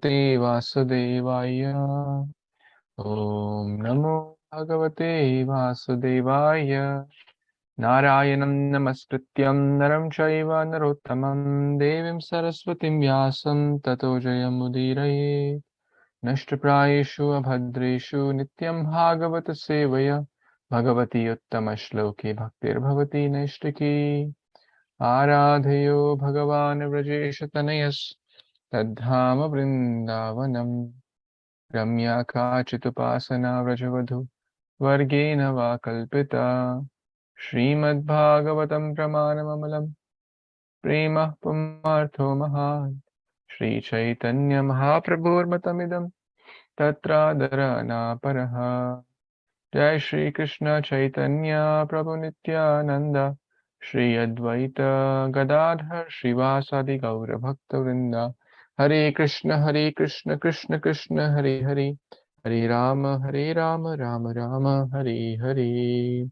Vasudevaya. Om Namo Bhagavate Vasudevaya. Narayanam Namaskrityam Naram Chaiva Narottamam Devim Saraswatim Vyasam Tato Jayamudiraye. Nashtaprayeshu Abhadreshu Nityaṁ Bhāgavata-sevayā. Bhagavati Uttama Shloke Bhaktir Bhavati Naishtaki. Ārādhayo Bhagavān Vrajeshatanayas Tadhāma Vrindavanam. Ramya Kāchitupāsana Vrajavadhu Vargena Va Kalpita. Śrīmad-Bhāgavatam Pramanamamalam Prema Pumartho Mahād. Śrī Caitanya Mahāprabhur Matamidam Tatra Dharana Paraha. Jai Śrī Krishna Caitanya Prabhu Nityananda Shri Advaita Gadadhar Shrivasadi Gaura Bhakta Vrinda. Hare Krishna Krishna Krishna Hare Hare Hare Rama Rama Rama Hare Hare.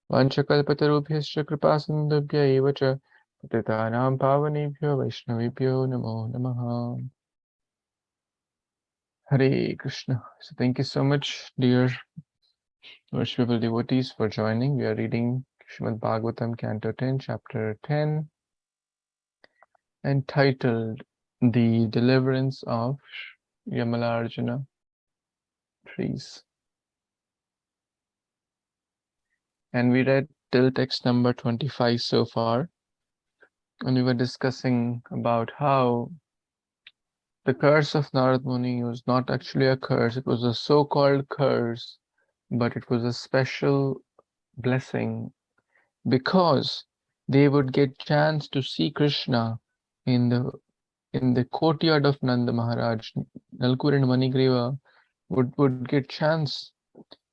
Vanchakalpatarubhyascha kripasindubhya eva cha patitanam pavanebhyo vaishnavibhyo namo namaha. Hare Krishna. So thank you so much, dear worshipable devotees, for joining. We are reading Śrīmad-Bhāgavatam, Canto 10, Chapter 10, entitled The Deliverance of Yamalarjuna Trees. And we read till text number 25 so far. And we were discussing about how the curse of Narad Muni was not actually a curse. It was a so-called curse, but it was a special blessing because they would get chance to see Krishna in the courtyard of Nanda Maharaj. Nalkur and Manigreva would get chance.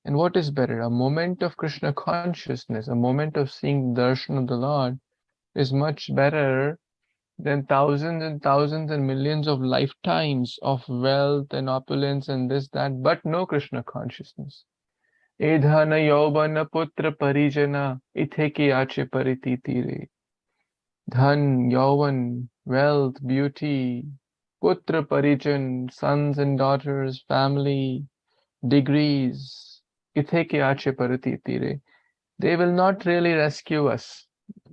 And what is better? A moment of Krishna consciousness, a moment of seeing the darshan of the Lord is much better than thousands and thousands and millions of lifetimes of wealth and opulence and this, that, but no Krishna consciousness. Edhana yauvana putra parijana ithe ki ache pariti tire. Dhan, yauvan, wealth, beauty, putra parijan, sons and daughters, family, degrees, ithe ki ache pariti tire. They will not really rescue us.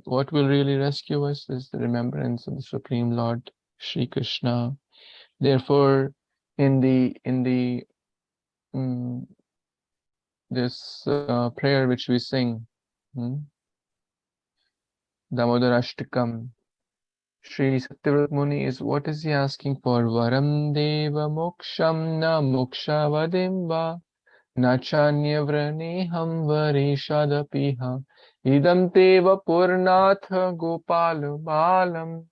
What will really rescue us is the remembrance of the Supreme Lord, Śrī Krishna. Therefore, in this prayer which we sing, Dāmodara Ashtakam, Sri Satyavrata Muni what is he asking for? Varam deva moksham na moksha vadimva nachanya vraneham varishadapiha idam teva purnatha gopal balam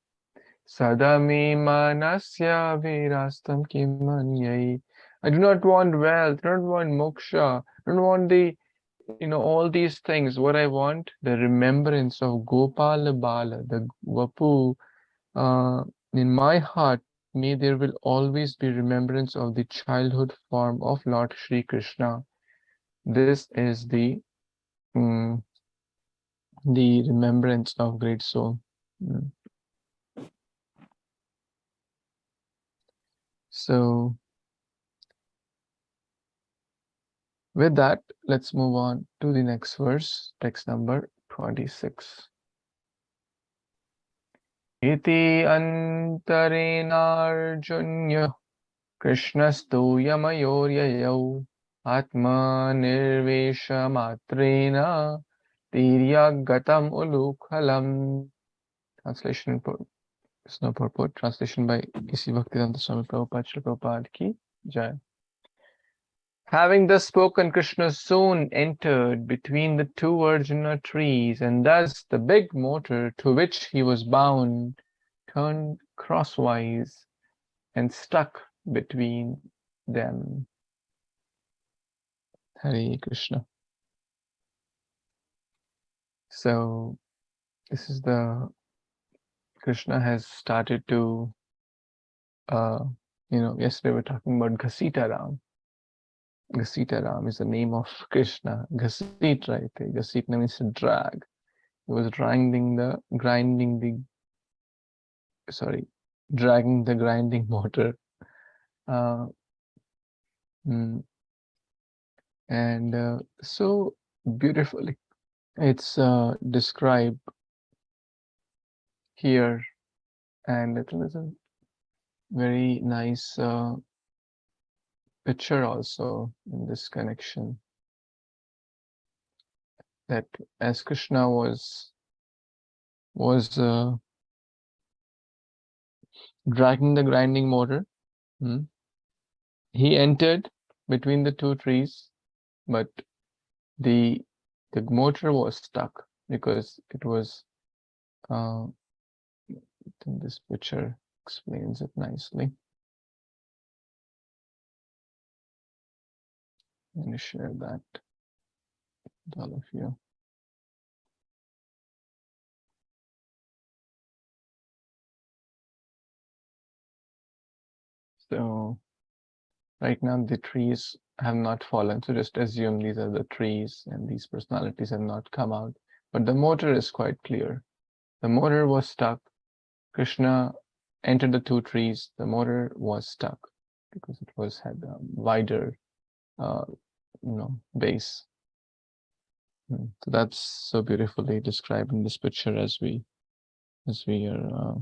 sadami manasya virastam kimanyai. I do not want wealth, I don't want moksha, I don't want all these things. What I want, the remembrance of Gopala Bala, the Vapu, in my heart. May there will always be remembrance of the childhood form of Lord Shri Krishna. This is the remembrance of great soul. So with that, let's move on to the next verse, text number 26. Iti antarenarjunya Krishnastu yamayoryayau atma nirvesha matrena tiryagatam ulukhalam. Translation is no purport. Translation by A.C. Bhaktivedanta Swami Prabhupada, Srila Prabhupada ki Jai. Having thus spoken, Krishna soon entered between the two Arjuna trees, and thus the big motor to which he was bound turned crosswise and stuck between them. Hare Krishna. So this is Krishna has started to, yesterday we were talking about Ghasita-ram. Ghasita-ram is the name of Krishna. Ghasit, right? Ghasita means to drag. He was dragging the grinding motor And so beautifully it's described here, and it is a very nice picture also in this connection, that as Krishna was dragging the grinding motor, he entered between the two trees, but the motor was stuck because it was I think this picture explains it nicely. I'm going to share that with all of you. So right now the trees have not fallen, so just assume these are the trees and these personalities have not come out, but the motor is quite clear. The motor was stuck. Krishna entered the two trees. The motor was stuck because it had a wider base. So that's so beautifully described in this picture as we are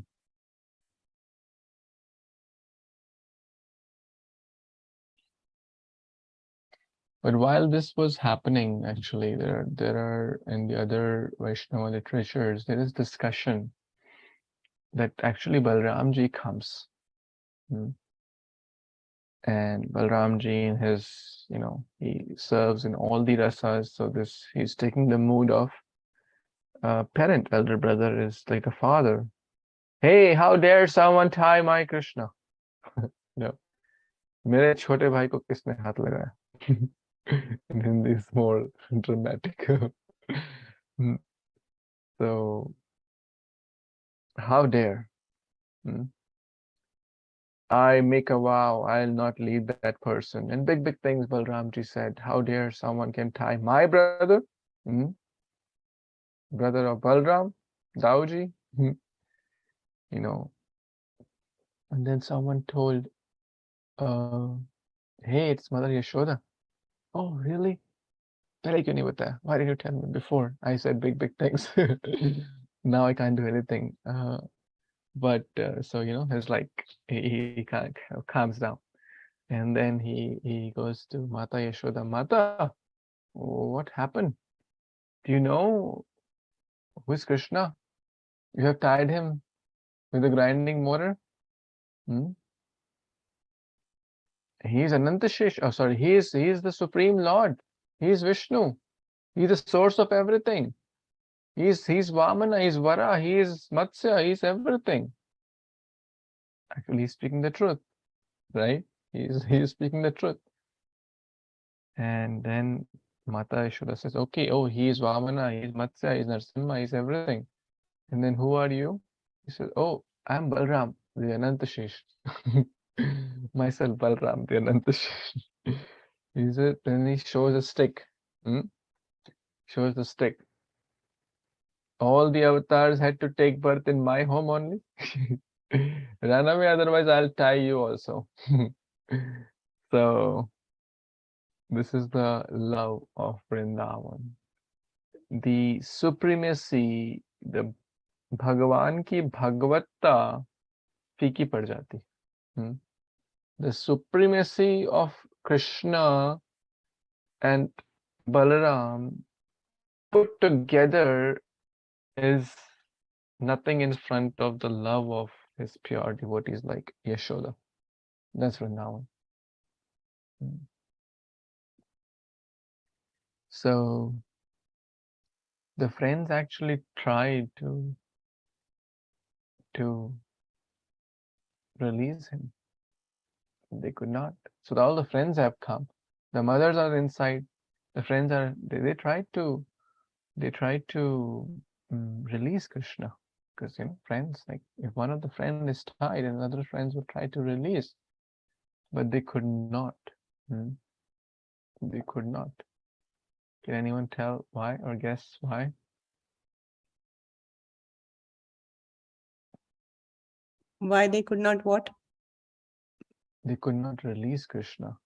but while this was happening, actually there are in the other Vaishnava literatures there is discussion that actually Balramji comes, and Balramji in his he serves in all the rasas, so he's taking the mood of parent. Elder brother is like a father. Hey, how dare someone tie my Krishna? मेरे छोटे भाई को किसने हाथ लगाया? In Hindi is more dramatic. So how dare? I make a vow, I'll not leave that person. And big things Balramji said. How dare someone can tie my brother? Brother of Balram, Dauji. And then someone told, hey, it's Mother Yashoda. Oh, really? Why didn't you tell me before? I said big things. Now I can't do anything. But so he's like he kind of calms down, and then he goes to Mata Yashoda. Mata, what happened? Do you know who is Krishna? You have tied him with a grinding motor. He is Anantashesh. Oh, sorry. He is the Supreme Lord. He is Vishnu. He is the source of everything. He's Vamana. He's Vara. He is Matsya. He's everything. Actually, he's speaking the truth, right? He is speaking the truth. And then Mata Yashoda says, okay, oh, he is Vamana, he is Matsya, he is Narasimha, he is everything. And then who are you? He says, oh, I'm Balram, the Anantashesh. Myself, Balram, the Anantashesh. Then he shows a stick. Shows the stick. All the avatars had to take birth in my home only. Run away, otherwise I'll tie you also. So this is the love of Vrindavan. The supremacy, the Bhagavan ki bhagavata फीकी पड़ जाती. The supremacy of Krishna and Balaram put together is nothing in front of the love of his pure devotees like Yashoda. That's Vrindavan. So the friends actually tried to release him. They could not. So all the friends have come. The mothers are inside. The friends are. They tried to release Krishna, because friends, like if one of the friends is tied, and other friends would try to release, but they could not. They could not. Can anyone tell why or guess why? Why they could not what? they could not release Krishna.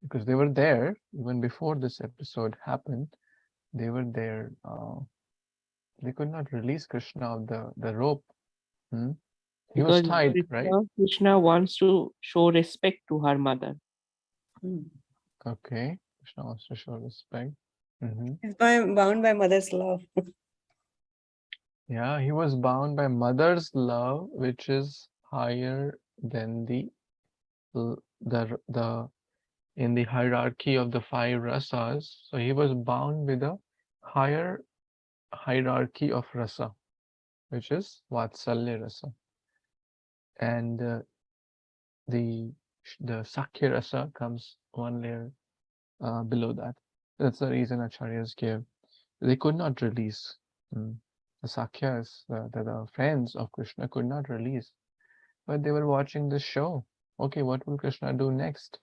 Because they were there even before this episode happened. They were there. They could not release Krishna of the rope. He was tied, right? Krishna wants to show respect to her mother. Okay, Krishna wants to show respect. He's bound by mother's love. Yeah, he was bound by mother's love, which is higher than the in the hierarchy of the 5 rasas. So he was bound with a higher hierarchy of rasa, which is Vatsalya rasa. And the Sakhya rasa comes one layer below that. That's the reason acharyas gave. They could not release. The Sakhyas, the friends of Krishna, could not release. But they were watching the show. Okay, what will Krishna do next?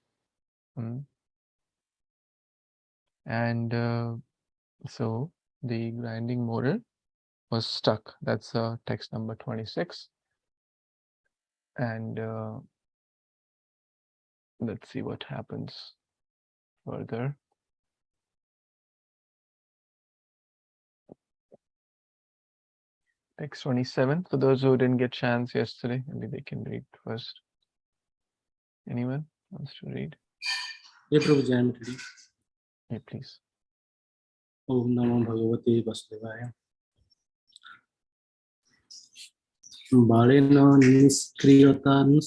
And so the grinding mortar was stuck. That's text number 26. And let's see what happens further. Text 27. For those who didn't get chance yesterday, maybe they can read first. Anyone wants to read? Yeah, Prabhuji, I am ready. Yeah, please. Om Namo Bhagavate-Sevayā. Balena niskriyatan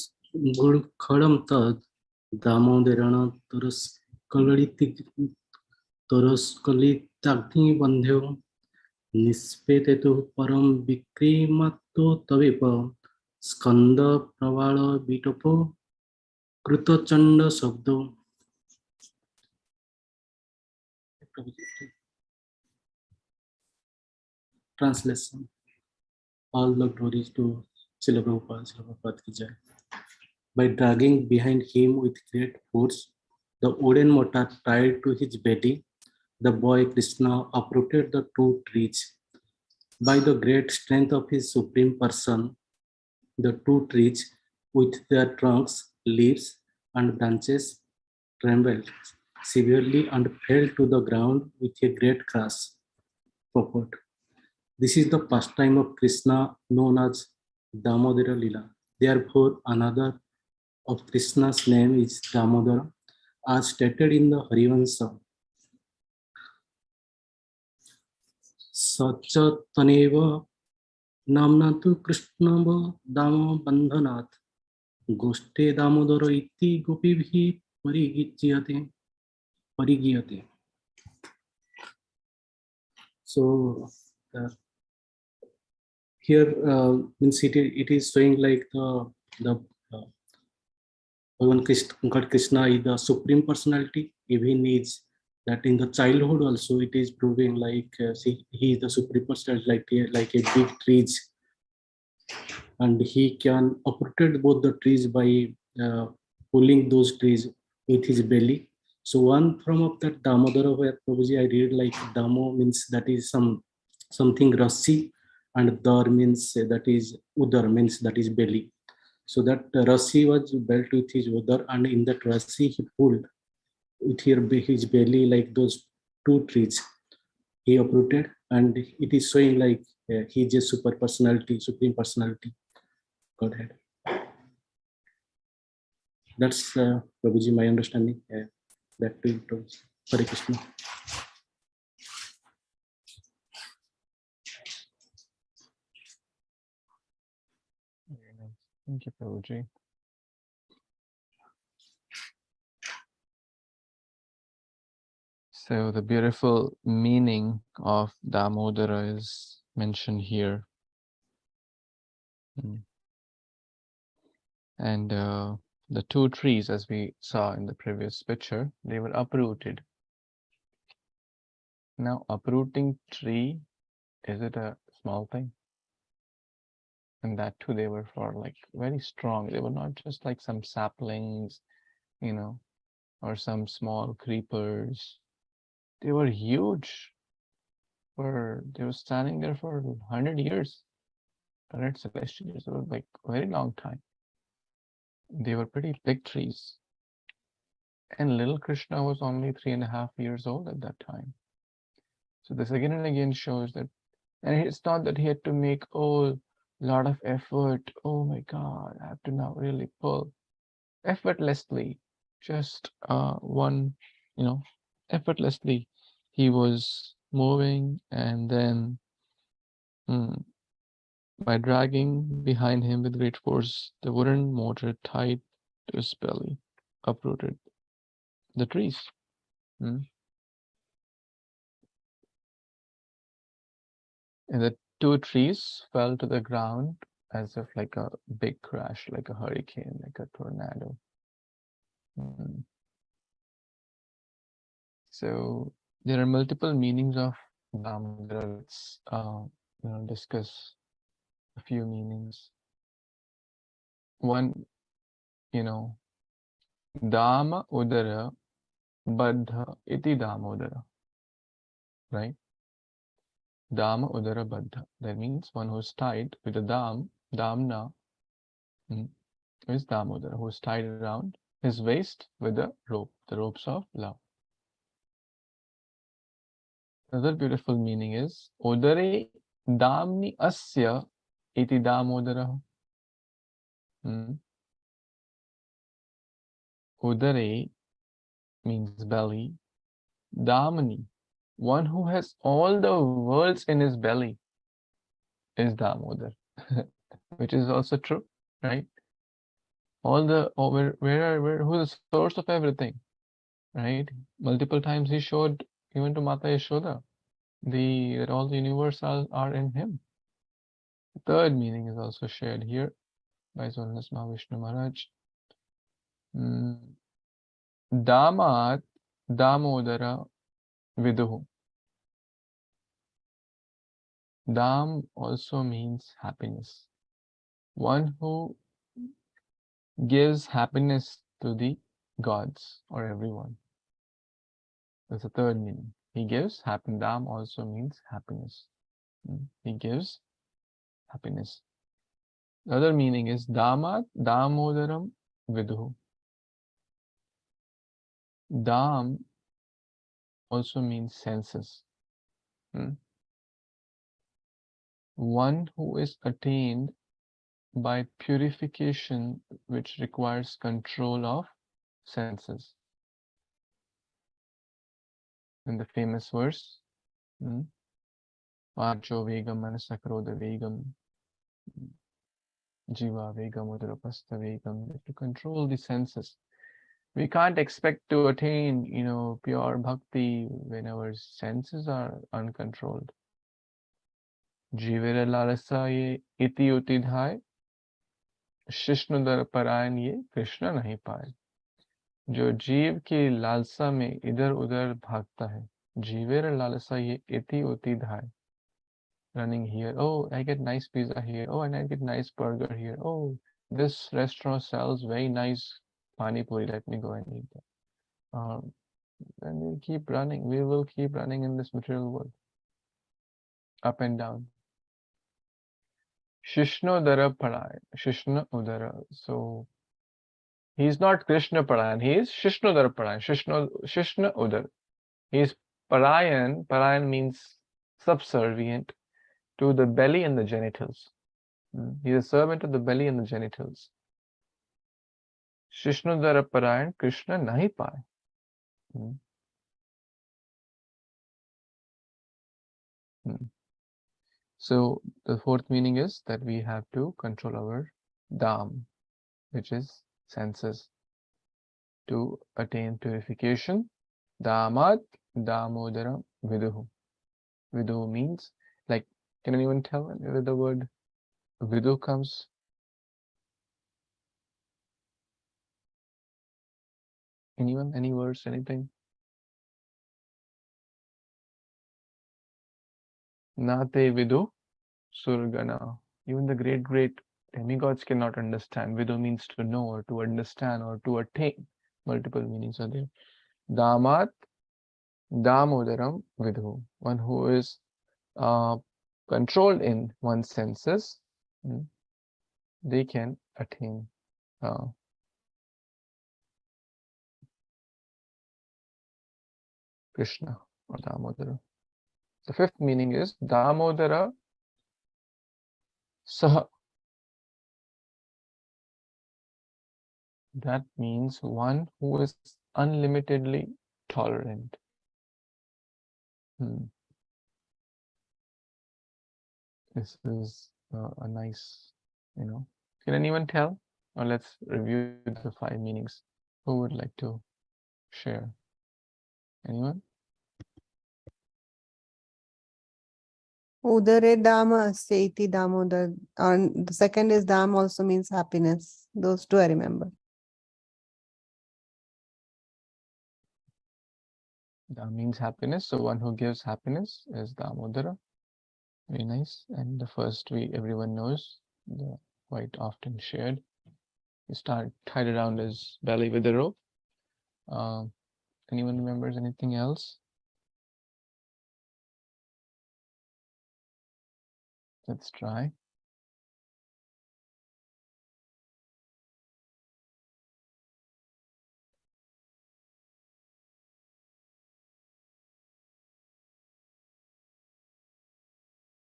gulkhadam tad Dāmodarana taraskalitagni bandhyo nispetetu param vikrimatto tavipa skanda pravala bitopo krutachanda sabdo. Translation. All the glories to Srila Prabhupada ki jai. By dragging behind him with great force, the wooden mortar tied to his belly, the boy Krishna uprooted the 2 trees. By the great strength of his supreme person, the 2 trees with their trunks, leaves, and branches trembled severely and fell to the ground with a great crash. Purport. This is the pastime of Krishna known as Dāmodara Lila. Therefore, another of Krishna's name is Dāmodara, as stated in the Harivansa. Sachataneva namnatu Krishnava Dāma bandhanat goshte Dāmodara iti gopibhi parigiyate. So here means it is showing like the God Krishna is the supreme personality. Even is that in the childhood also it is proving like he is the supreme personality, like a big trees, and he can uproot both the trees by pulling those trees with his belly. So one form of that Dāmodara, where Prabhuji I read like Damo means that is something Rasi, and Dar means that is Udar means that is belly. So that Rasi was built with his Udar, and in that Rasi he pulled with his belly like those 2 trees. He uprooted, and it is showing like he is a super personality, supreme personality, Godhead. That's Prabhuji, my understanding. Back to you, Prabhuji. Hare Kṛṣṇa. Thank you, Prabhuji. So the beautiful meaning of Dāmodara is mentioned here. And the 2 trees, as we saw in the previous picture, they were uprooted. Now, uprooting tree, is it a small thing? And that too, they were for like very strong. They were not just like some saplings, or some small creepers. They were huge. They were standing there for 100 years, 100 celestial years, so like a very long time. they were pretty big trees. And little Krishna was only 3.5 years old at that time. So this again and again shows that, and it's not that he had to make lot of effort. Oh my God, I have to now really pull effortlessly. Just effortlessly he was moving, and then by dragging behind him with great force, the wooden mortar tied to his belly uprooted the trees. And the 2 trees fell to the ground as if like a big crash, like a hurricane, like a tornado. So there are multiple meanings of Dāmodara. Let's discuss a few meanings. One, Dāmodara baddha iti Dāmodara, right? Dāmodara baddha. That means one who's tied with a damna is Dāmodara, who's tied around his waist with a rope, the ropes of love. Another beautiful meaning is Udare damni asya iti Dāmodara. Udare means belly. Damni, one who has all the worlds in his belly, is Damodar, which is also true, right? Who's the source of everything, right? Multiple times he showed even to Mata Yashoda that all the universe are in him. The third meaning is also shared here by His Holiness Mahavishnu Maharaj. Damat Dāmodara Viduhu. Dam also means happiness. One who gives happiness to the gods or everyone. That's the third meaning. He gives happiness. Dam also means happiness. He gives happiness. The other meaning is Damat Damodaram Viduhu. Dam also means senses. One who is attained by purification, which requires control of senses. In the famous verse, Vacho vegam manasakroda vegam jiva vegam udarapasta vegam, to control the senses. We can't expect to attain, pure bhakti when our senses are uncontrolled. Jivera lalasa ye iti utidhai, शिष्णुदर परायण ये कृष्ण नहीं पाए. जो जीव की लालसा में इधर उधर भागता है, जीवेर लालसा ये इति उति धाय, running here, oh I get nice pizza here, oh and I get nice burger here, oh this restaurant sells very nice pani puri, let me go and eat that. And we will keep running in this material world, up and down. Shishno Udara Parayan, Shishna Udara. So he's not Krishna Parayan, he is Shishno Udara Parayan, Shishna Udara. He is Parayan. Parayan means subservient to the belly and the genitals. He is a servant of the belly and the genitals. Shishno Udara Parayan, Krishna Nahi Paye. So the fourth meaning is that we have to control our Dam, which is senses, to attain purification. Damat Damodara Viduhu. Viduhu means, like, can anyone tell where the word Vidu comes? Anyone? Any words? Anything? Nate Vidu Surgana. Even the great demigods cannot understand. Vidu means to know or to understand or to attain. Multiple meanings are there. Damat Damodaram Vidhu. One who is controlled in one's senses, they can attain Krishna or Dāmodara. The fifth meaning is Dāmodara Saha. That means one who is unlimitedly tolerant. This is a nice, Can anyone tell? Or let's review the 5 meanings. Who would like to share? Anyone? Udare Dama Seiti Damodar. And the second is Dam also means happiness. Those two I remember. Dam means happiness. So one who gives happiness is Dāmodara. Very nice. And the first everyone knows, quite often shared. You start tied around his belly with a rope. Anyone remembers anything else? Let's try.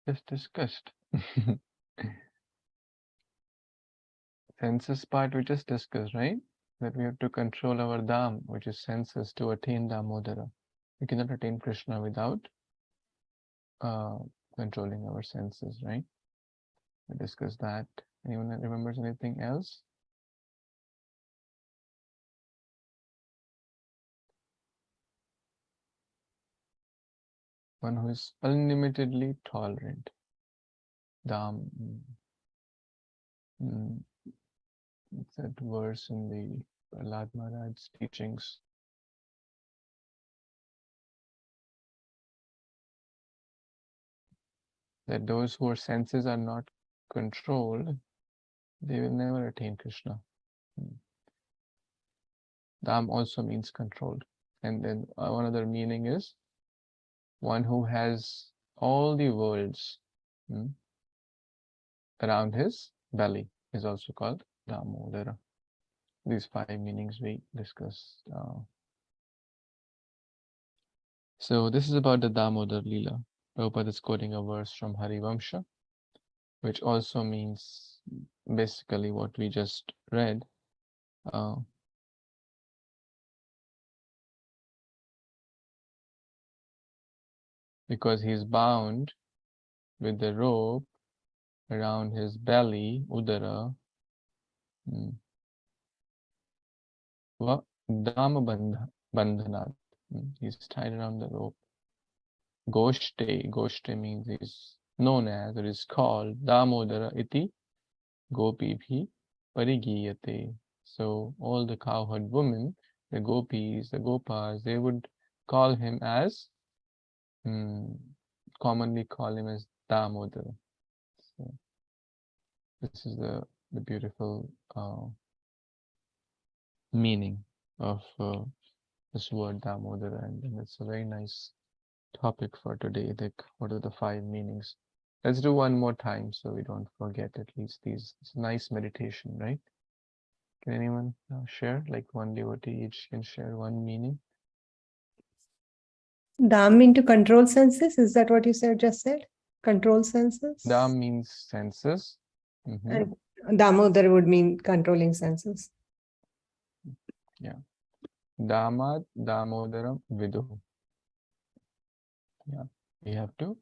Just discussed. Senses part we just discussed, right? That we have to control our Dham, which is senses, to attain Dāmodara. We cannot attain Krishna without controlling our senses, right? We discussed that. Anyone that remembers anything else? One who is unlimitedly tolerant. Dham. It's that verse in the Prahlad Maharaj's teachings. That those whose senses are not controlled, they will never attain Krishna. Dham also means controlled. And then one other meaning is one who has all the worlds around his belly is also called Dāmodara. These 5 meanings we discussed. So this is about the Dāmodara Leela. Prabhupada is quoting a verse from Harivamsha, which also means basically what we just read. Because he's bound with the rope around his belly, Udara. Dāma bandhanat. He's tied around the rope. Goshte means he's known as, or is called Dāmodara iti gopibhi parigiyate. So all the cowherd women, the gopis, the gopas, they would call him as, commonly call him as Dāmodara. So this is the beautiful meaning of this word Dāmodara, and it's a very nice topic for today. Like, what are the 5 meanings? Let's do one more time so we don't forget at least these. It's a nice meditation, right? Can anyone share? Like one devotee each can share one meaning. Dam into control senses. Is that what you just said? Control senses? Dam means senses. And Damodar would mean controlling senses. Yeah. Dāmad Dāmodaram Vidu. Yeah. We have to.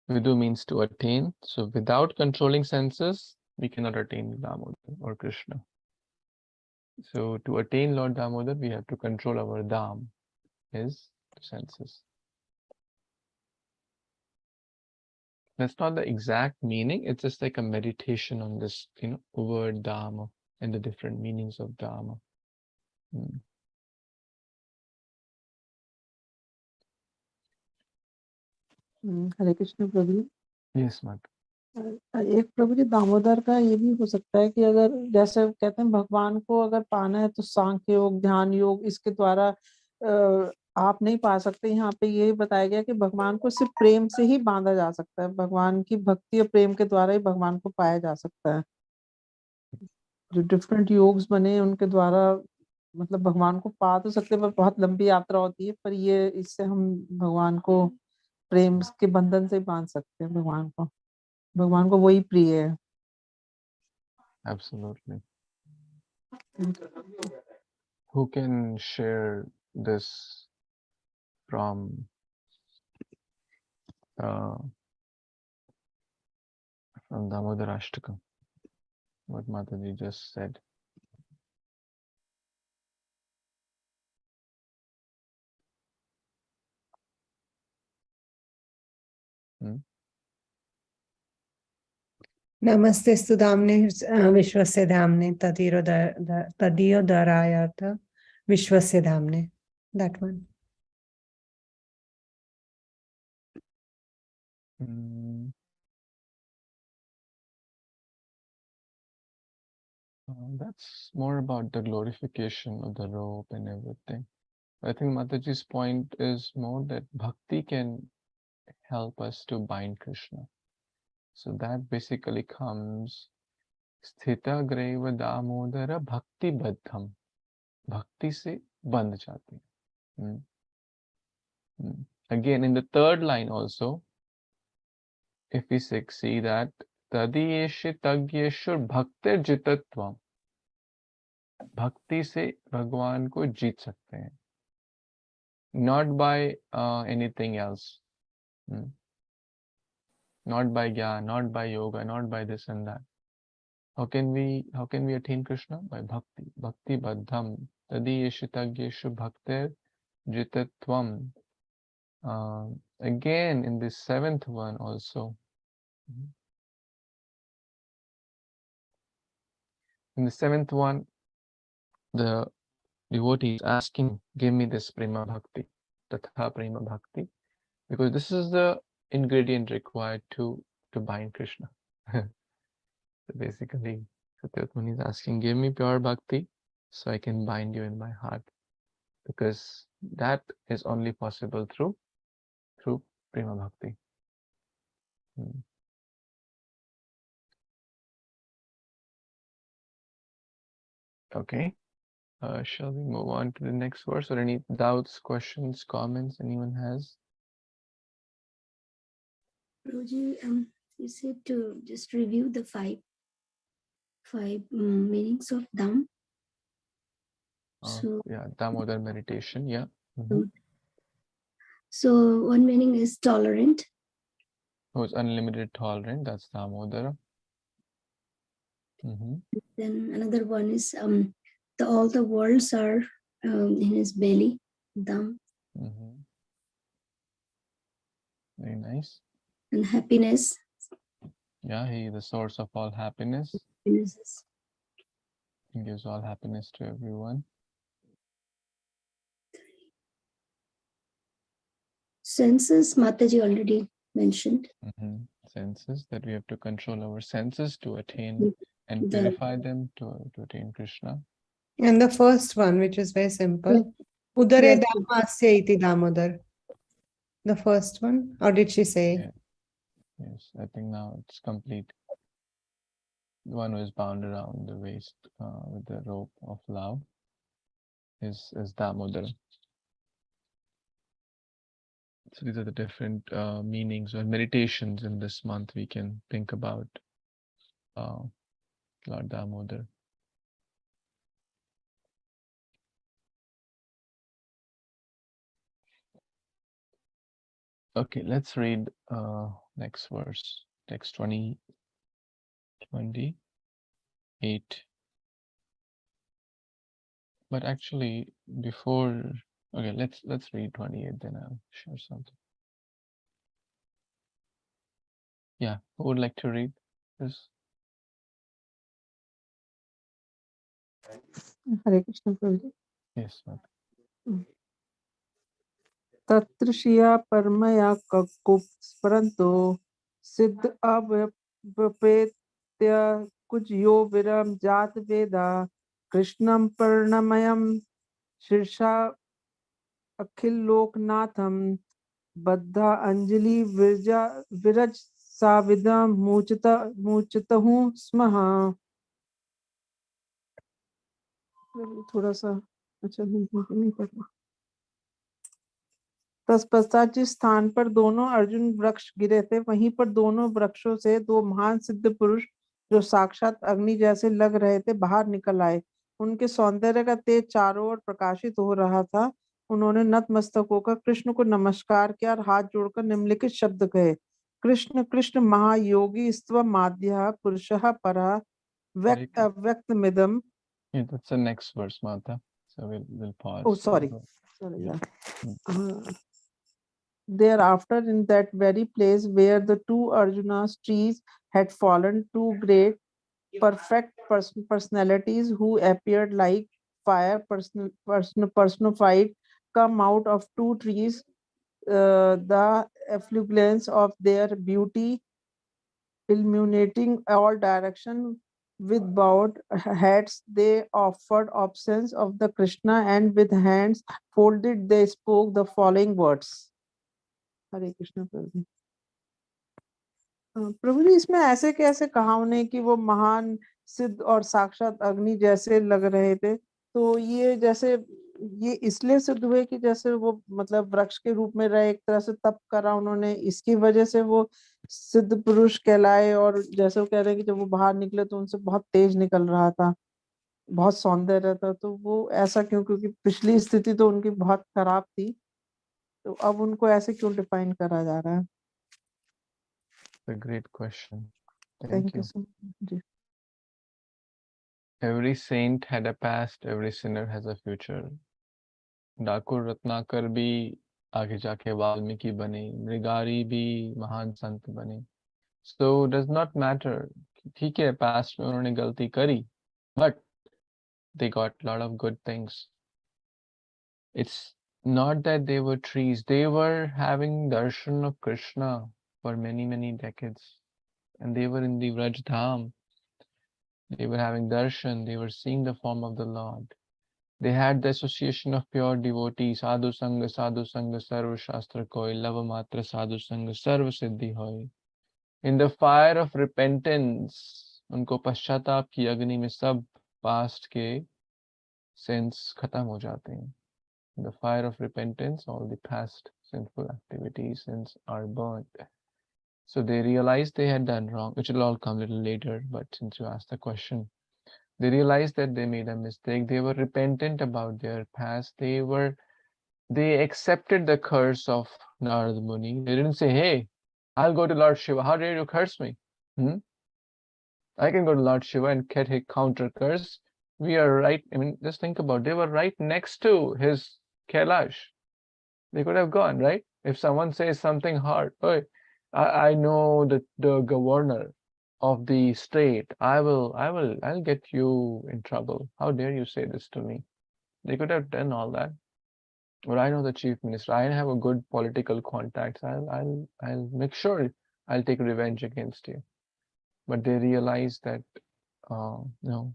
Vidu means to attain. So without controlling senses, we cannot attain Dāmodar or Krishna. So to attain Lord Dāmodar, we have to control our Dham, his senses. That's not the exact meaning. It's just like a meditation on this, word Dhamma and the different meanings of Dhamma. Hare Krishna Prabhu ji. Yes, ma'am. एक प्रभु जी दामोदर का ये भी हो सकता है कि अगर जैसे कहते हैं भगवान को अगर पाना है तो सांख्य योग, ध्यान योग, इसके द्वारा आप नहीं पा सकते। यहाँ पे यही बताया गया कि भगवान को सिर्फ प्रेम से ही बांधा जा सकता है। भगवान की भक्ति और प्रेम के द्वारा ही भगवान को पाया जा सकता है। जो डिफरेंट योग्स बने उनके द्वारा मतलब भगवान को पा तो सकते हैं, पर बहुत लंबी यात्रा होती है, पर ये इससे हम भगवान को प्रेम के बंधन से बांध सकते हैं। भगवान को वही प्रिय है। Absolutely. Who can share this from Dāmodara Ashtakam? What Mataji just said. Namaste Sudhamne Vishwasya Dhamne Tadiyo Darayartha Vishwasya Dhamne. That one. That's more about the glorification of the rope and everything. I think Mataji's point is more that bhakti can help us to bind Krishna. So that basically comes Sthita Greva Dāmodara Bhakti Baddham. Bhakti se bandh jati. Again, in the third line also, if we see that Tadiyeshe Tagyeshur Bhaktir Jitatvam. Bhakti se Bhagwan ko jeet sakte hain. Not by anything else. Not by Gyan, not by yoga, not by this and that. How can we attain Krishna? By bhakti. Bhakti baddham. Tadiyeshu tagyeshu bhaktir jitatvam. Again, in the seventh one also. In the seventh one, the devotee is asking, give me this prema bhakti, tatha prema bhakti, because this is the ingredient required to bind Krishna. So basically, Satyavati is asking, give me pure bhakti so I can bind you in my heart, because that is only possible through prema bhakti. Okay, shall we move on to the next verse, or any doubts, questions, comments anyone has? Prabhuji, you said to just review the five meanings of Dham. So yeah, Dāmodara meditation, yeah. So one meaning is tolerant. Who's unlimited tolerant, that's Dāmodara. Then another one is all the worlds are in his belly, Dham. Very nice. And happiness. Yeah, he is the source of all happiness. Happinesses. He gives all happiness to everyone. Senses, Mataji already mentioned. Senses, that we have to control our senses to attain and purify them to attain Krishna. And the first one, which is very simple, Udare Dhammasya iti Dāmodara. The first one, or did she say? Yes, I think now it's complete. The one who is bound around the waist with the rope of love is Dāmodara. So these are the different meanings or meditations in this month we can think about Lord Dāmodara. Okay, let's read next verse, text 28. But actually, before, okay, let's read 28, then I'll share something. Yeah, who would like to read this? Hare Krishna Prabhuji. Yes, ma'am. तत्र श्रिया परमया ककुप परंतो सिद्ध अवपेत्य कुछ यो विरम जात वेदा कृष्णम पर्णमयम शीर्षा अखिल लोकनाथम बद्धा अंजलि विरज साविदम मूचतहु स्मः. थोड़ा सा अच्छा नहीं पढ़ना। तत्पश्चात जिस स्थान पर दोनों अर्जुन वृक्ष गिरे थे वहीं पर दोनों वृक्षों से दो महान सिद्ध पुरुष जो साक्षात अग्नि जैसे लग रहे थे बाहर निकल आए। उनके सौंदर्य का तेज चारों ओर प्रकाशित हो रहा था। उन्होंने नतमस्तक होकर कृष्ण को नमस्कार किया और हाथ जोड़कर निम्नलिखित शब्द कहे, कृष्ण कृष्ण महायोगी स्त्व माध्य पुरुषः परः व्यक्त अव्यक्तमिदम्। Yeah, that's the next verse, Mata. So we'll pause. Oh, sorry. Yeah. Thereafter, in that very place where the two Arjuna's trees had fallen, two great perfect personalities who appeared like fire personified come out of two trees. The effulgence of their beauty illuminating all direction. With bowed heads they offered obeisance of the Krishna, and with hands folded they spoke the following words. हरे कृष्ण प्रभु जी। प्रभु जी इसमें ऐसे कैसे कहा उन्हें कि वो महान सिद्ध और साक्षात अग्नि जैसे लग रहे थे, तो ये जैसे ये इसलिए सिद्ध हुए कि जैसे वो मतलब वृक्ष के रूप में रहे, एक तरह से तप करा उन्होंने, इसकी वजह से वो सिद्ध पुरुष कहलाए। और जैसे वो कह रहे हैं कि जब वो बाहर निकले तो उनसे बहुत तेज निकल रहा था, बहुत सौंदर्य था, तो वो ऐसा क्यों? क्योंकि पिछली स्थिति तो उनकी बहुत खराब थी, तो अब उनको ऐसे क्यों डिफाइन करा जा रहा है? A great question. Thank you so much. Every saint had a past, every sinner has a future. Thakur Ratnakar भी आगे जाके वाल्मीकि बने, मृगारी भी महान संत बने. So does not matter. ठीक है, past में उन्होंने गलती करी, but they got a lot of good things. It's not that they were trees. They were having darshan of Krishna for many decades, and they were in the Vrajdham. They were having darshan. They were seeing the form of the Lord. They had the association of pure devotees. Sadhu sanga sarva shastra koi, lava matra sadhu sanga sarva siddhi hoy. In the fire of repentance, उनको पश्चाताप की अग्नि में सब past के sins खत्म हो जाते हैं. In the fire of repentance, all the past sinful activities, sins are burnt. So they realized they had done wrong, which will all come a little later, but since you asked the question, they realized that they made a mistake. They were repentant about their past. They accepted the curse of Narad Muni. They didn't say, hey, I'll go to Lord Shiva. How dare you curse me? I can go to Lord Shiva and get a counter curse. We are right. I mean, just think about it. They were right next to his Kailash. They could have gone, right? If someone says something hard, oh, I know the governor of the state. I'll get you in trouble. How dare you say this to me? They could have done all that. Or I know the chief minister. I have a good political contacts. I'll make sure I'll take revenge against you. But they realized that no,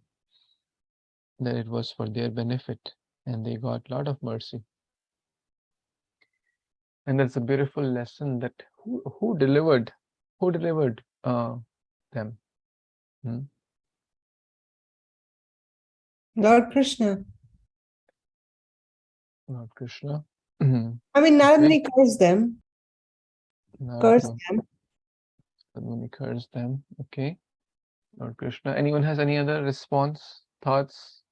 that it was for their benefit, and they got a lot of mercy. And that's a beautiful lesson that who delivered them. Lord Krishna. Lord Krishna. I mean, Narad Muni cursed them. Cursed them. Narad Muni cursed them. Okay. Lord Krishna. Anyone has any other response, thoughts?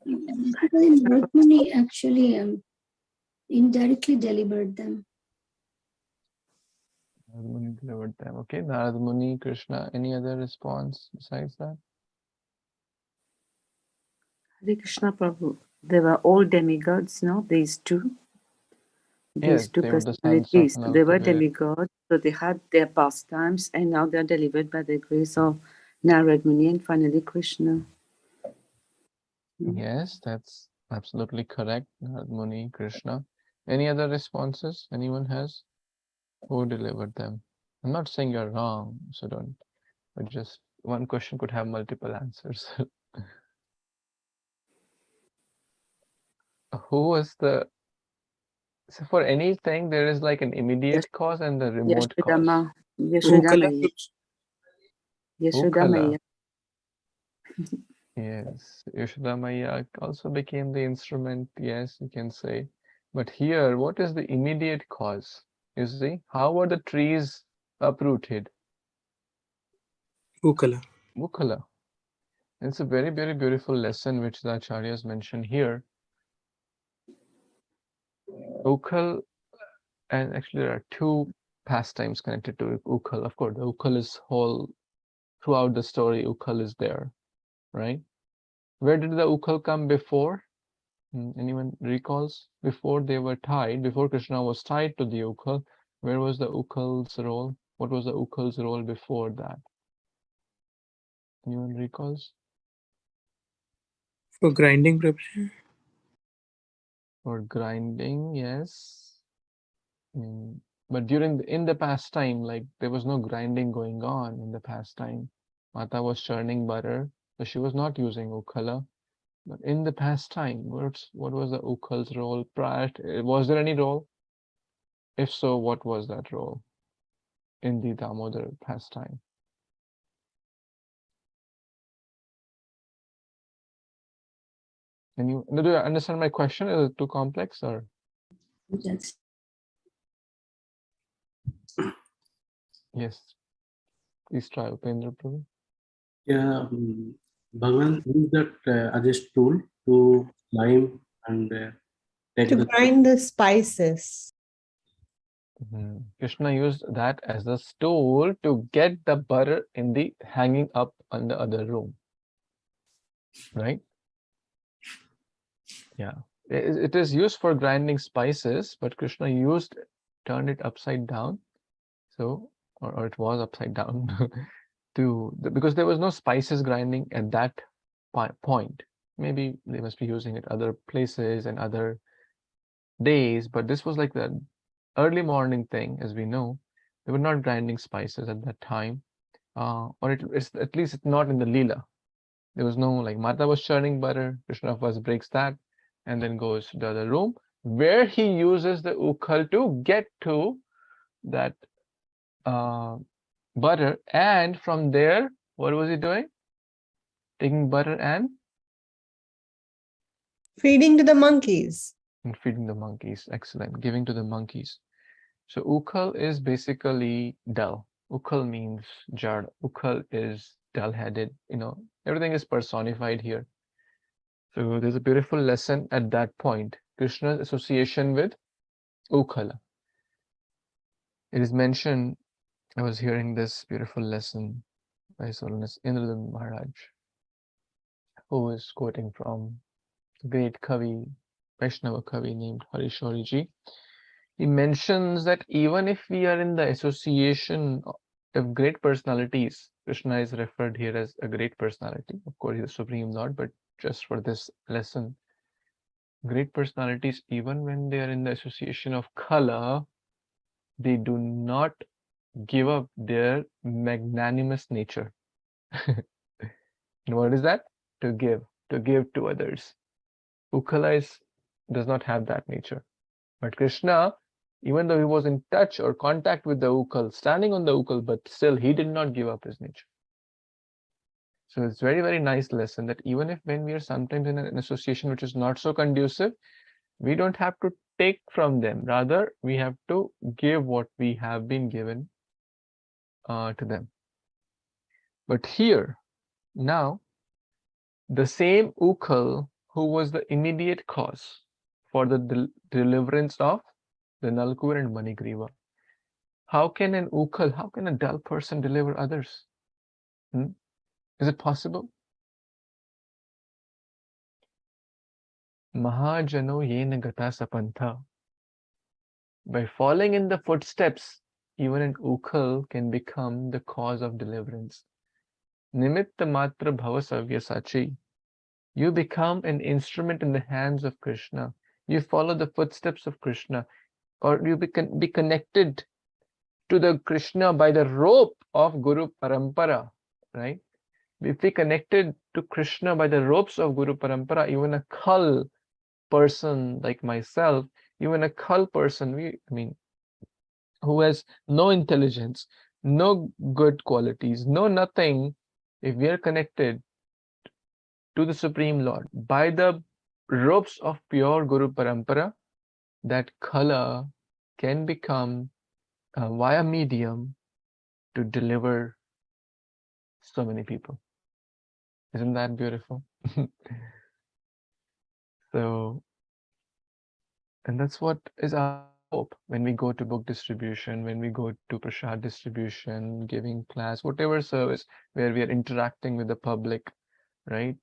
Narad Muni actually indirectly delivered them. Narad Muni delivered them. Okay. Narad Muni, Krishna. Any other response besides that? Hare Krishna Prabhu. They were all demigods, no? These two. Yes, These two they were the sons of personalities. They were Nalkavir. demigods, so they had their pastimes, and now they're delivered by the grace of Narad Muni and finally Krishna. Yes, that's absolutely correct. Narad Muni, Krishna. Any other responses anyone has? Who delivered them? I'm not saying you're wrong, so don't. But just one question could have multiple answers. Who was the? So for anything, there is like an immediate cause and the remote cause. Yashodhama. Yashoda Ukhala. Maya. Yes, Yashoda Maya also became the instrument, yes, you can say. But here, what is the immediate cause? You see, how were the trees uprooted? Ukala. Ukhala. It's a very, very beautiful lesson which the Acharyas mentioned here. Ukhal, and actually there are two pastimes connected to Ukhal. Of course, the Ukhal is whole, throughout the story, Ukhal is there, right? Where did the Ukhal come before? Anyone recalls? Before they were tied, before Krishna was tied to the Ukhal, where was the Ukhal's role? What was the Ukhal's role before that? Anyone recalls? For grinding preparation. For grinding, yes. But in the pastime, like there was no grinding going on in the pastime. Mata was churning butter, so she was not using Ukhala. But in the pastime, what was the Ukhal's role prior to, was there any role? If so, what was that role in the Dāmodara pastime? Do you understand my question? Is it too complex or? Yes. Yes. Please try, Upendra Prabhu. Yeah, Bhagavan used that as a tool to climb and take To the grind the spices. Krishna used that as a stool to get the butter in the hanging up on the other room. Right? Yeah. It is used for grinding spices, but Krishna turned it upside down. So, or it was upside down because there was no spices grinding at that point. Maybe they must be using it other places and other days, but this was like the early morning thing, as we know. They were not grinding spices at that time, or it's at least it's not in the Leela. There was no, like, Mata was churning butter, Krishna first breaks that and then goes to the other room where he uses the Ukhal to get to that butter, and from there, what was he doing? Taking butter and Feeding to the monkeys. feeding the monkeys. Excellent. Giving to the monkeys. So Ukhal is basically dull. Ukhal means jad. Ukhal is dull-headed. Everything is personified here. So there's a beautiful lesson at that point. Krishna's association with Ukhala. It is mentioned, I was hearing this beautiful lesson by His Holiness Indradhan Maharaj, who is quoting from the great Kavi, Vaishnava Kavi named Harishori Ji. He mentions that even if we are in the association of great personalities, Krishna is referred here as a great personality. Of course, he's the Supreme Lord, but just for this lesson, great personalities, even when they are in the association of khala, they do not give up their magnanimous nature. And what is that? To give to others. Ukhala does not have that nature. But Krishna, even though he was in touch or contact with the Ukhal, standing on the Ukhal, but still he did not give up his nature. So it's very, very nice lesson that even if when we are sometimes in an association which is not so conducive, we don't have to take from them. Rather, we have to give what we have been given to them. But here, now, the same Ukhal who was the immediate cause for the deliverance of the Nalkur and Manigriva. How can an Ukhal, how can a dull person deliver others? Is it possible? Mahajano yena gata sapantha. By following in the footsteps, even an Ukhal can become the cause of deliverance. Nimitta matra bhava-sevayā. You become an instrument in the hands of Krishna. You follow the footsteps of Krishna, or you be connected to the Krishna by the rope of Guru Parampara, right? If we connected to Krishna by the ropes of Guru Parampara, even a khal person like myself, even a khal person, who has no intelligence, no good qualities, no nothing, if we are connected to the Supreme Lord by the ropes of pure Guru Parampara, that color can become via medium to deliver so many people. Isn't that beautiful? So, and that's what is our hope when we go to book distribution, when we go to prasad distribution, giving class, whatever service where we are interacting with the public, right?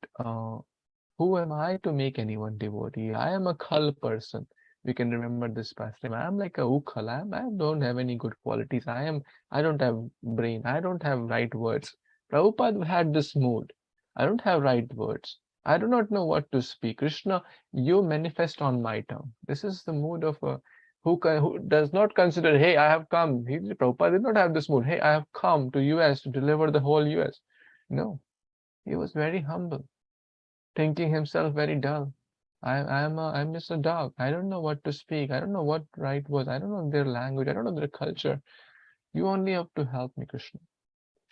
Who am I to make anyone devotee? I am a khal person. We can remember this pastime. I am like a ukhal. I don't have any good qualities. I don't have brain. I don't have right words. Prabhupada had this mood. I don't have right words. I do not know what to speak. Krishna, you manifest on my tongue. This is the mood of a who does not consider, hey, I have come. Prabhupada did not have this mood. Hey, I have come to US to deliver the whole US. No, he was very humble, thinking himself very dull. I'm just a dog. I don't know what to speak. I don't know what right was. I don't know their language. I don't know their culture. You only have to help me, Krishna.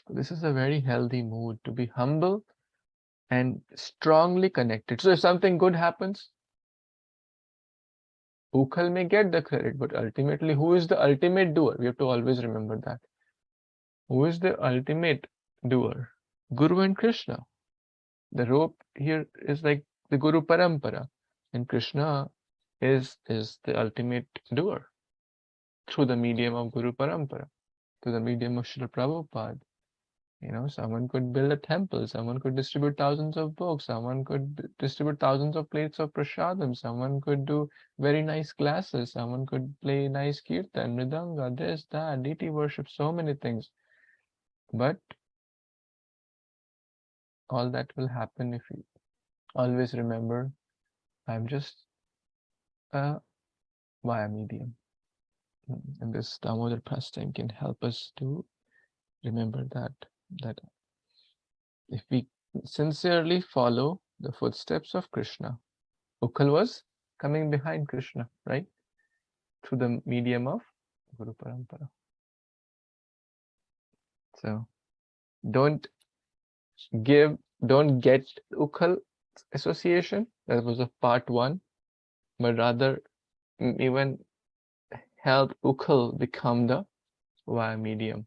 This is a very healthy mood, to be humble and strongly connected. So if something good happens, Ukhal may get the credit, but ultimately, who is the ultimate doer? We have to always remember that. Who is the ultimate doer? Guru and Krishna. The rope here is like the Guru Parampara, and Krishna is the ultimate doer through the medium of Guru Parampara, through the medium of Srila Prabhupada. You know, someone could build a temple, someone could distribute thousands of books, someone could distribute thousands of plates of prasadam, someone could do very nice classes, someone could play nice kirtan, mridanga, this, that, deity worship, so many things. But all that will happen if you always remember, I'm just a via medium. And this Dāmodara pastime can help us to remember that if we sincerely follow the footsteps of Krishna, Ukhal was coming behind Krishna, right? Through the medium of Guru Parampara. So don't get Ukhal association. That was a part one, but rather even help Ukhal become the via medium.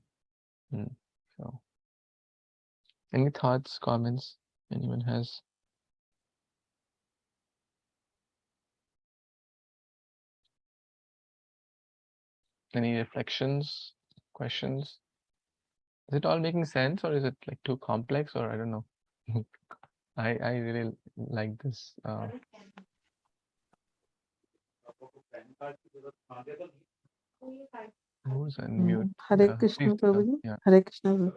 So, any thoughts, comments anyone has? Any reflections, questions? Is it all making sense, or is it like too complex, or I don't know? I really like this. Who's unmute? Hare Krishna Please, Prabhu ji, yeah. हरे कृष्ण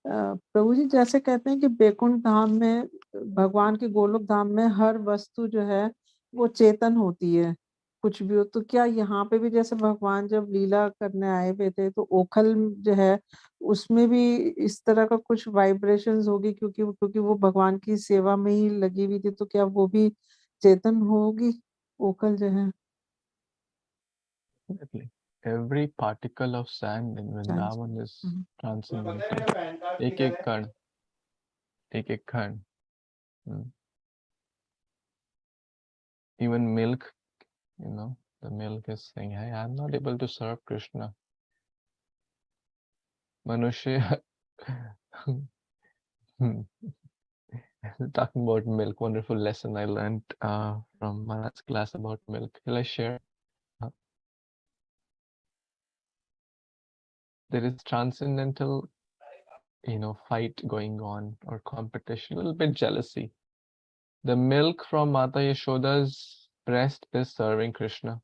प्रभु जी। जैसे कहते हैं कि बैकुंठ धाम में, भगवान के गोलोक धाम में हर वस्तु जो है वो चेतन होती है, कुछ भी हो। तो क्या यहाँ पे भी जैसे भगवान जब लीला करने आए हुए थे तो ओखल जो है उसमें भी इस तरह का कुछ वाइब्रेशंस होगी, क्योंकि वो भगवान की सेवा में ही लगी हुई थी, तो क्या वो भी चेतन होगी ओखल जो है? Definitely. Every particle of sand in Vrindavan is transcendental. एक एक कण. Even milk, you know, the milk is saying, hey, I'm not able to serve Krishna. Manusha, talking about milk, wonderful lesson I learned from Marat's class about milk. Will I share? There is transcendental, you know, fight going on, or competition, a little bit jealousy. The milk from Mata Yashoda's breast is serving Krishna,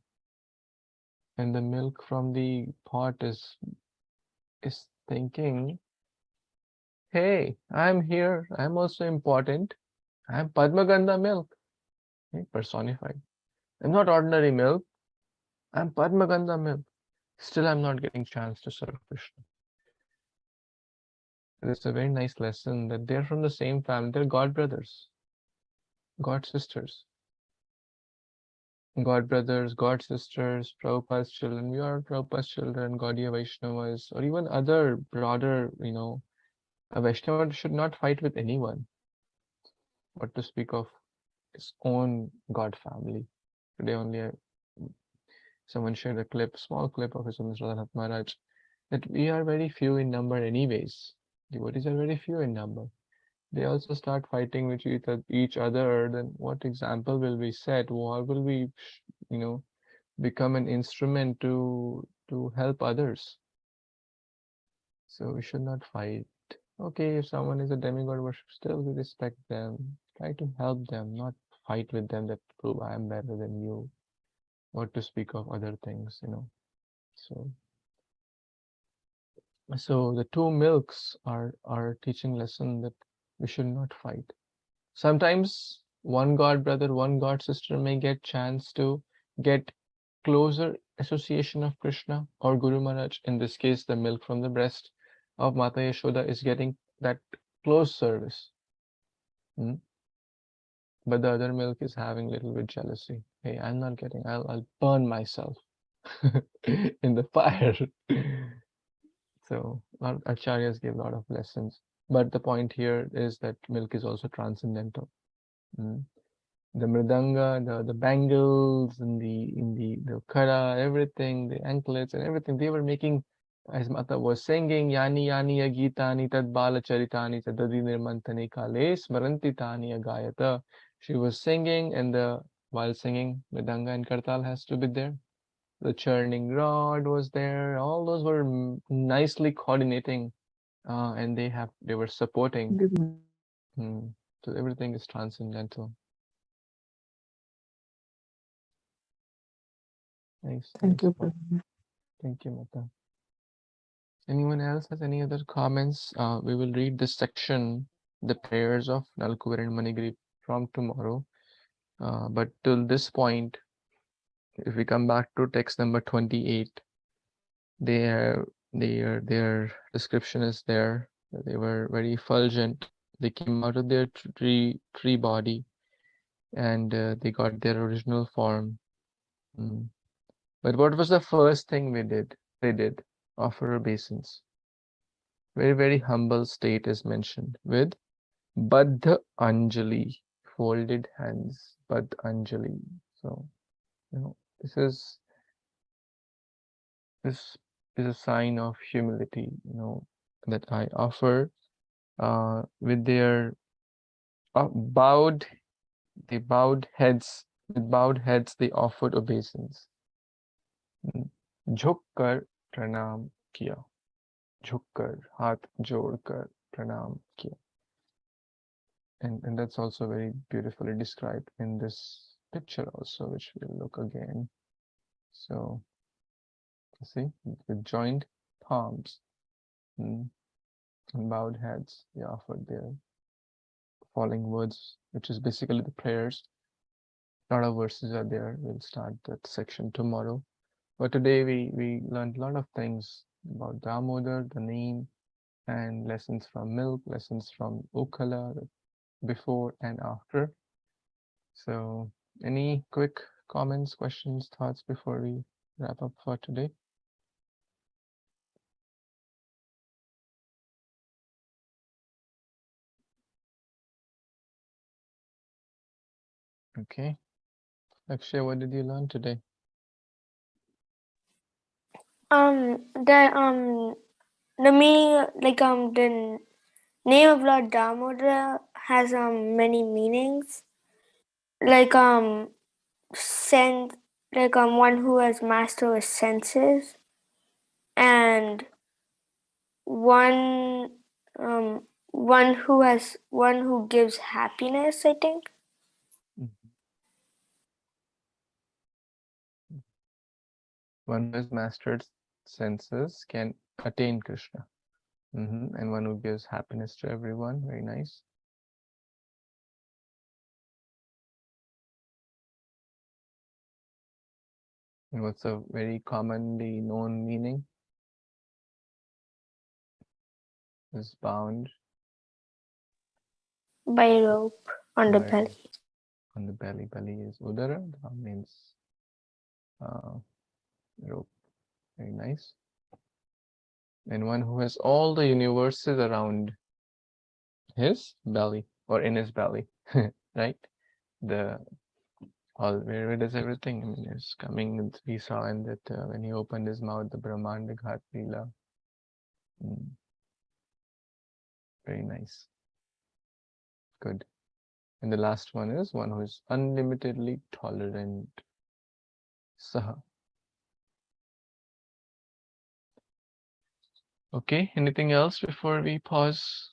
and the milk from the pot is thinking, hey, I'm here, I'm also important. I'm Padmagandha milk, personified. I'm not ordinary milk, I'm Padmagandha milk. Still, I'm not getting chance to serve Krishna. It's a very nice lesson that they're from the same family, they're God brothers, God sisters. God brothers, God sisters, Prabhupada's children, we are Prabhupada's children, Gaudiya Vaishnavas, or even other broader, a Vaishnava should not fight with anyone. What to speak of his own God family. Today only someone shared a clip, small clip of His Holiness Radhanath Maharaj, that we are very few in number anyways. Devotees are very few in number. They also start fighting with each other, then what example will we set? What will we, become an instrument to help others? So we should not fight. Okay, if someone is a demigod worship, still we respect them. Try to help them, not fight with them that prove I am better than you. What to speak of other things, So the two milks are teaching lesson that we should not fight. Sometimes one God brother, one God sister may get chance to get closer association of Krishna or Guru Maharaj. In this case, the milk from the breast of Mata Yashoda is getting that close service. But the other milk is having a little bit jealousy. Hey, I'm not getting, I'll burn myself in the fire. So acharyas give a lot of lessons. But the point here is that milk is also transcendental. The mridanga, the bangles, and the kara, everything, the anklets and everything, they were making, as Mata was singing, Yani Yani Agitani Tad Bala Charitani Tadadi Nirmantani Kale Smaranti Tani Agayata. She was singing, and while singing, mridanga and kartal has to be there. The churning rod was there. All those were nicely coordinating, and they were supporting. So everything is transcendental. Nice. Thank you. Thank you, Mata. Anyone else has any other comments? We will read this section, the prayers of Nalkuvar and Manigiri, from tomorrow. But till this point, if we come back to text number 28, their description is there. They were very effulgent. They came out of their tree body, and they got their original form. But what was the first thing they did? Offer obeisance. Very, very humble state is mentioned with Baddha Anjali, folded hands, Baddha Anjali. So, this is a sign of humility, that I offer with their bowed heads. With bowed heads, they offered obeisance. झुककर प्रणाम किया. झुककर, हाथ जोड़कर प्रणाम किया. And that's also very beautifully described in this picture also, which we'll look again. So, you see, with joined palms and bowed heads, they offered their falling words, which is basically the prayers. A lot of verses are there. We'll start that section tomorrow. But today we learned a lot of things about Dāmodara, the name, and lessons from milk, lessons from Ukala, before and after. So any quick comments, questions, thoughts before we wrap up for today? Okay. Akshay, what did you learn today? The meaning, the name of Lord Dāmodara has many meanings. One who has mastered his senses, and one who gives happiness, I think. One who has mastered senses can attain Krishna. And one who gives happiness to everyone. Very nice. And what's a very commonly known meaning? Is bound By a rope on the belly. On the belly. Belly is Udara. That means rope. Very nice. And one who has all the universes around his belly or in his belly, right? Where does everything? I mean, it's coming. We saw in that when he opened his mouth, the Brahmanda Ghat Leela. Very nice. Good. And the last one is one who is unlimitedly tolerant. Saha. Okay, anything else before we pause?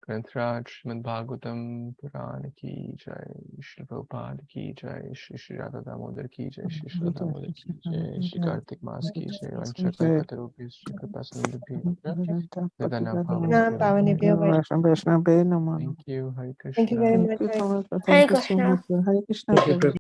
Grantraj, Śrīmad-Bhāgavatam, Purana ki jai, Śrī Prabhupada ki jai, Śrī Dāmodara ki jai, Śrī Dāmodara ki jai, Śrī Kartik Mas ki jai, Vancha Kalpatarubhyo, Śrī Kripasindubhyo, Nityaṁ Pavanebhyo Vaishnavabhyo. Thank you, Hare Thank you Kṛṣṇa. very much. Thank you so much. Hare Thank you so Kṛṣṇa. much. Hare Krishna. Thank you, Prabhu.